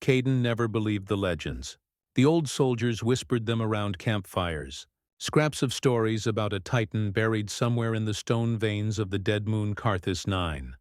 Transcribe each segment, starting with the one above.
Caden never believed the legends. The old soldiers whispered them around campfires, scraps of stories about a titan buried somewhere in the stone veins of the dead moon Carthus 9.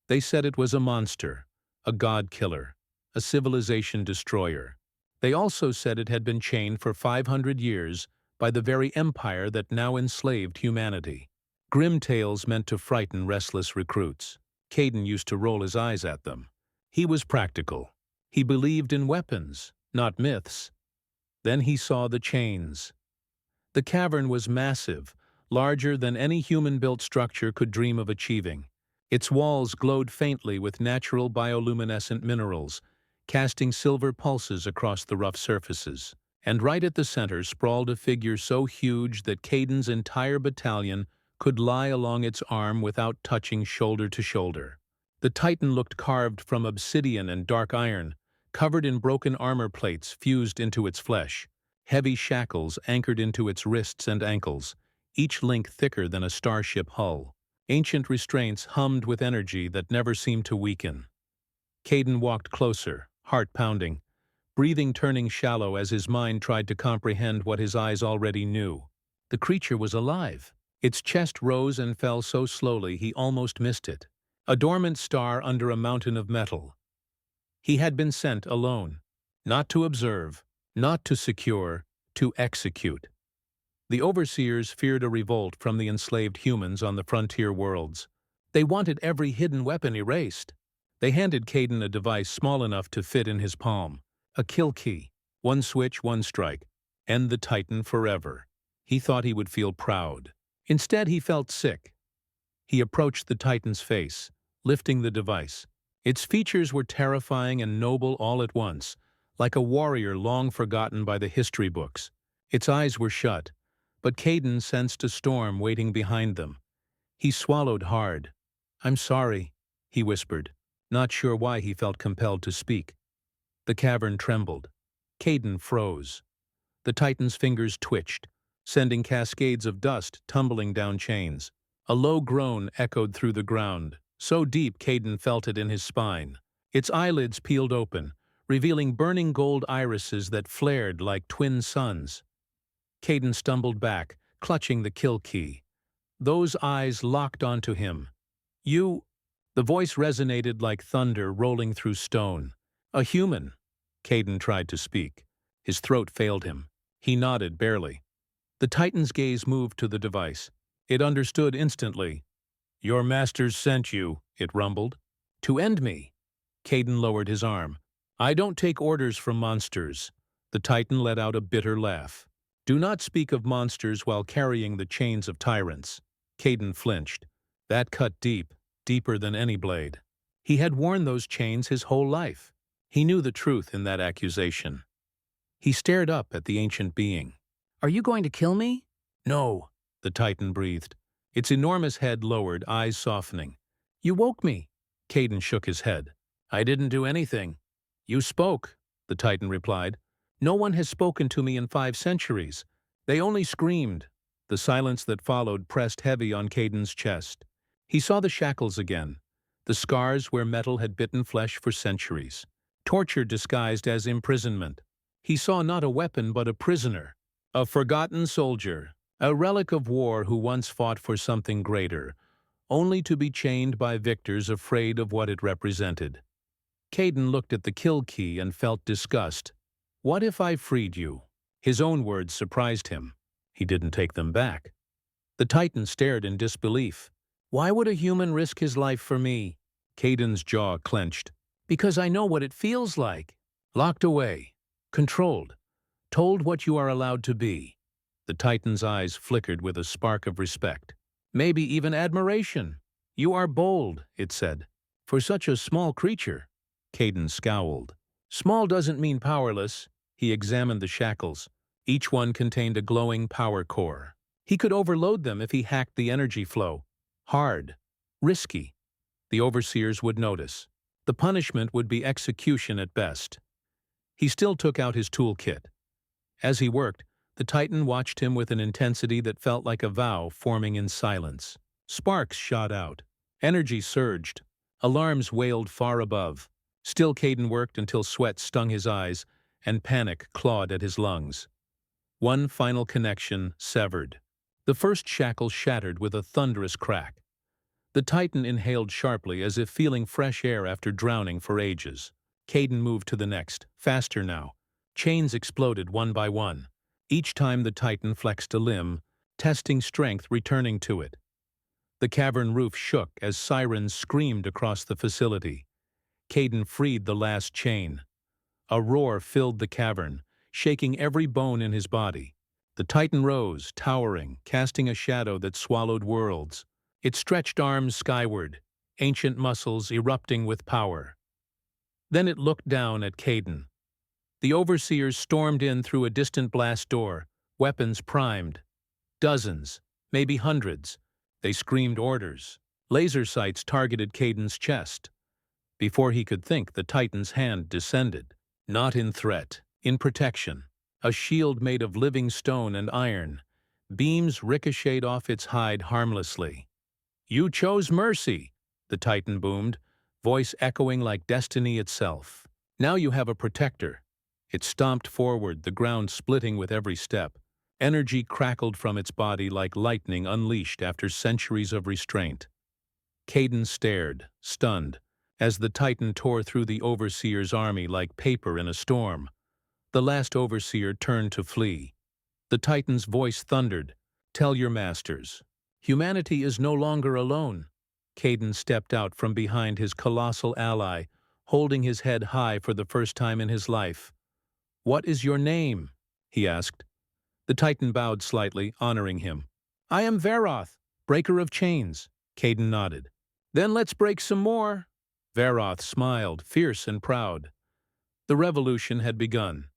They said it was a monster, a god killer, a civilization destroyer. They also said it had been chained for 500 years by the very empire that now enslaved humanity. Grim tales meant to frighten restless recruits. Caden used to roll his eyes at them. He was practical. He believed in weapons, not myths. Then he saw the chains. The cavern was massive, larger than any human-built structure could dream of achieving. Its walls glowed faintly with natural bioluminescent minerals, casting silver pulses across the rough surfaces. And right at the center sprawled a figure so huge that Caden's entire battalion could lie along its arm without touching shoulder to shoulder. The titan looked carved from obsidian and dark iron, covered in broken armor plates fused into its flesh. Heavy shackles anchored into its wrists and ankles, each link thicker than a starship hull. Ancient restraints hummed with energy that never seemed to weaken. Caden walked closer, heart pounding, breathing turning shallow as his mind tried to comprehend what his eyes already knew. The creature was alive. Its chest rose and fell so slowly he almost missed it. A dormant star under a mountain of metal. He had been sent alone, not to observe, not to secure, to execute. The overseers feared a revolt from the enslaved humans on the frontier worlds. They wanted every hidden weapon erased. They handed Caden a device small enough to fit in his palm. A kill key. One switch, one strike. End the Titan forever. He thought he would feel proud. Instead, he felt sick. He approached the Titan's face, lifting the device. Its features were terrifying and noble all at once, like a warrior long forgotten by the history books. Its eyes were shut, but Caden sensed a storm waiting behind them. He swallowed hard. "I'm sorry," he whispered, not sure why he felt compelled to speak. The cavern trembled. Caden froze. The Titan's fingers twitched, sending cascades of dust tumbling down chains. A low groan echoed through the ground, so deep Caden felt it in his spine. Its eyelids peeled open, revealing burning gold irises that flared like twin suns. Caden stumbled back, clutching the kill key. Those eyes locked onto him. "You—" The voice resonated like thunder rolling through stone. "A human." Caden tried to speak. His throat failed him. He nodded barely. The Titan's gaze moved to the device. It understood instantly. "Your masters sent you," it rumbled. "To end me." Caden lowered his arm. "I don't take orders from monsters." The Titan let out a bitter laugh. "Do not speak of monsters while carrying the chains of tyrants." Caden flinched. That cut deep, deeper than any blade. He had worn those chains his whole life. He knew the truth in that accusation. He stared up at the ancient being. "Are you going to kill me?" "No," the Titan breathed, its enormous head lowered, eyes softening. "You woke me." Caden shook his head. "I didn't do anything." "You spoke," the Titan replied. "No one has spoken to me in 5 centuries. They only screamed." The silence that followed pressed heavy on Caden's chest. He saw the shackles again, the scars where metal had bitten flesh for centuries. Torture disguised as imprisonment. He saw not a weapon but a prisoner, a forgotten soldier, a relic of war who once fought for something greater, only to be chained by victors afraid of what it represented. Caden looked at the kill key and felt disgust. "What if I freed you?" His own words surprised him. He didn't take them back. The Titan stared in disbelief. "Why would a human risk his life for me?" Caden's jaw clenched. "Because I know what it feels like. Locked away, controlled, told what you are allowed to be." The Titan's eyes flickered with a spark of respect. Maybe even admiration. "You are bold," it said. "For such a small creature." Caden scowled. "Small doesn't mean powerless." He examined the shackles. Each one contained a glowing power core. He could overload them if he hacked the energy flow. Hard. Risky. The overseers would notice. The punishment would be execution at best. He still took out his toolkit. As he worked, the Titan watched him with an intensity that felt like a vow forming in silence. Sparks shot out. Energy surged. Alarms wailed far above. Still Caden worked until sweat stung his eyes and panic clawed at his lungs. One final connection severed. The first shackle shattered with a thunderous crack. The Titan inhaled sharply as if feeling fresh air after drowning for ages. Caden moved to the next, faster now. Chains exploded one by one. Each time the Titan flexed a limb, testing strength returning to it. The cavern roof shook as sirens screamed across the facility. Caden freed the last chain. A roar filled the cavern, shaking every bone in his body. The Titan rose, towering, casting a shadow that swallowed worlds. It stretched arms skyward, ancient muscles erupting with power. Then it looked down at Caden. The overseers stormed in through a distant blast door, weapons primed. Dozens, maybe hundreds. They screamed orders. Laser sights targeted Caden's chest. Before he could think, the Titan's hand descended. Not in threat, in protection. A shield made of living stone and iron. Beams ricocheted off its hide harmlessly. "You chose mercy," the Titan boomed, voice echoing like destiny itself. "Now you have a protector." It stomped forward, the ground splitting with every step. Energy crackled from its body like lightning unleashed after centuries of restraint. Caden stared, stunned, as the Titan tore through the Overseer's army like paper in a storm. The last Overseer turned to flee. The Titan's voice thundered, "Tell your masters. Humanity is no longer alone." Caden stepped out from behind his colossal ally, holding his head high for the first time in his life. "What is your name?" he asked. The Titan bowed slightly, honoring him. "I am Varoth, breaker of chains." Caden nodded. "Then let's break some more." Varoth smiled, fierce and proud. The revolution had begun.